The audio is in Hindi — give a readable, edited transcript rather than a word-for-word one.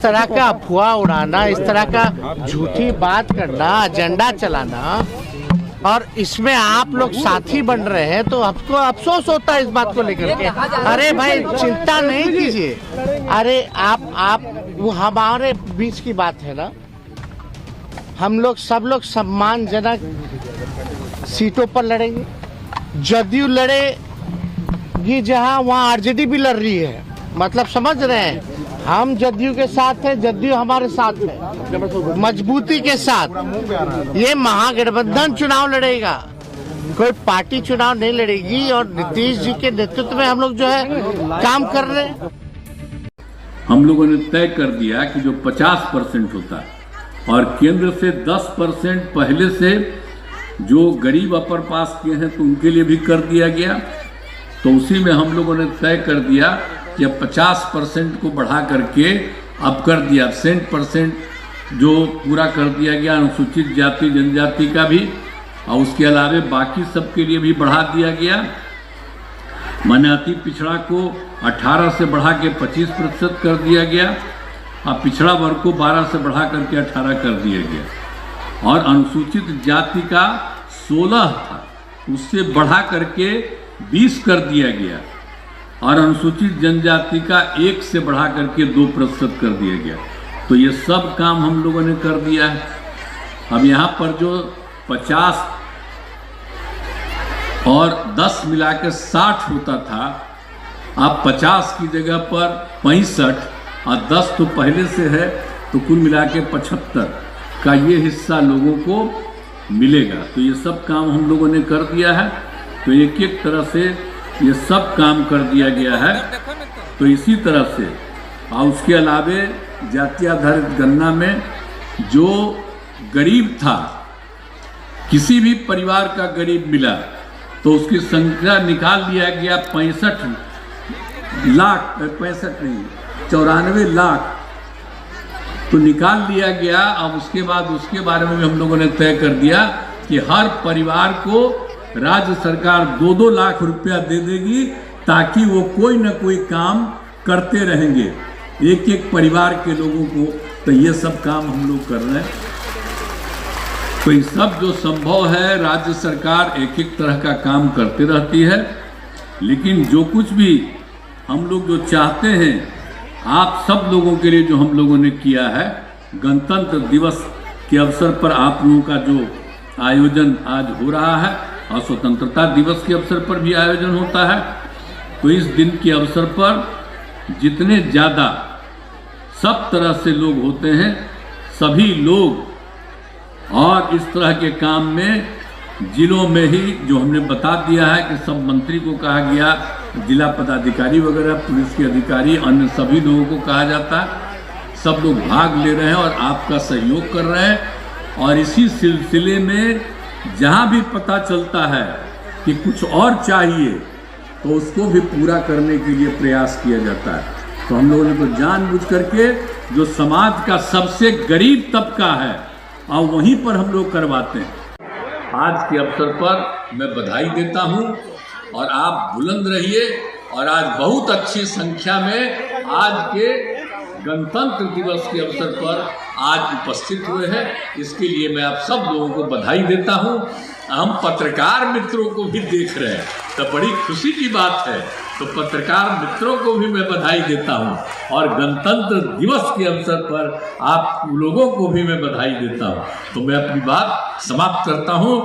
इस तरह का अफवाह उड़ाना, इस तरह का झूठी बात करना, एजेंडा चलाना, और इसमें आप लोग साथी बन रहे हैं तो आपको अफसोस होता है इस बात को लेकर के। अरे भाई चिंता नहीं कीजिए, अरे आप वो हमारे बीच की बात है ना। हम लोग सब लोग सम्मानजनक सीटों पर लड़ेंगे। जदयू लड़ेगी जहां, वहां आरजेडी भी लड़ रही है, मतलब समझ रहे हैं। हम जदयू के साथ है, जदयू हमारे साथ है, मजबूती के साथ। ये महागठबंधन चुनाव लड़ेगा, कोई पार्टी चुनाव नहीं लड़ेगी। और नीतीश जी के नेतृत्व में हम लोग जो है काम कर रहे हैं। हम लोगों ने तय कर दिया कि जो 50% होता है और केंद्र से 10% पहले से जो गरीब अपर पास किए हैं तो उनके लिए भी कर दिया गया। तो उसी में हम लोगों ने तय कर दिया कि अब 50% को बढ़ा करके अब कर दिया 100% जो पूरा कर दिया गया अनुसूचित जाति जनजाति का भी, और उसके अलावा बाकी सबके लिए भी बढ़ा दिया गया। माने अति पिछड़ा को 18 से बढ़ा के 25% कर दिया गया और पिछड़ा वर्ग को 12 से बढ़ा करके 18 कर दिया गया। और अनुसूचित जाति का 16 था, उससे बढ़ा करके 20 कर दिया गया। और अनुसूचित जनजाति का 1 से बढ़ा करके 2% कर दिया गया। तो ये सब काम हम लोगों ने कर दिया है। अब यहाँ पर जो 50 और 10 मिला के 60 होता था, अब 50 की जगह पर 65 और 10 तो पहले से है, तो कुल मिला के 75 का ये हिस्सा लोगों को मिलेगा। तो ये सब काम हम लोगों ने कर दिया है। तो एक एक तरह से ये सब काम कर दिया गया है। तो इसी तरह से और उसके अलावे जाति आधारित गणना में जो गरीब था, किसी भी परिवार का गरीब मिला तो उसकी संख्या निकाल लिया गया 65 लाख, 65 नहीं 94 लाख तो निकाल लिया गया। अब उसके बाद उसके बारे में भी हम लोगों ने तय कर दिया कि हर परिवार को राज्य सरकार 2-2 लाख रुपया दे देगी, ताकि वो कोई ना कोई काम करते रहेंगे एक एक परिवार के लोगों को। तो ये सब काम हम लोग कर रहे हैं। तो ये सब जो संभव है, राज्य सरकार एक एक तरह का काम करते रहती है। लेकिन जो कुछ भी हम लोग जो चाहते हैं, आप सब लोगों के लिए जो हम लोगों ने किया है, गणतंत्र दिवस के अवसर पर आप लोगों का जो आयोजन आज हो रहा है और स्वतंत्रता दिवस के अवसर पर भी आयोजन होता है। तो इस दिन के अवसर पर जितने ज़्यादा सब तरह से लोग होते हैं, सभी लोग, और इस तरह के काम में जिलों में ही जो हमने बता दिया है कि सब मंत्री को कहा गया, जिला पदाधिकारी वगैरह, पुलिस के अधिकारी, अन्य सभी लोगों को कहा जाता है। सब लोग भाग ले रहे हैं और आपका सहयोग कर रहे हैं। और इसी सिलसिले में जहाँ भी पता चलता है कि कुछ और चाहिए तो उसको भी पूरा करने के लिए प्रयास किया जाता है। तो हम लोगों ने तो जानबूझ करके जो समाज का सबसे गरीब तबका है और वहीं पर हम लोग करवाते हैं। आज के अवसर पर मैं बधाई देता हूँ और आप बुलंद रहिए। और आज बहुत अच्छी संख्या में आज के गणतंत्र दिवस के अवसर पर आज उपस्थित हुए हैं, इसके लिए मैं आप सब लोगों को बधाई देता हूं। हम पत्रकार मित्रों को भी देख रहे हैं तो बड़ी खुशी की बात है। तो पत्रकार मित्रों को भी मैं बधाई देता हूं और गणतंत्र दिवस के अवसर पर आप लोगों को भी मैं बधाई देता हूं। तो मैं अपनी बात समाप्त करता हूं।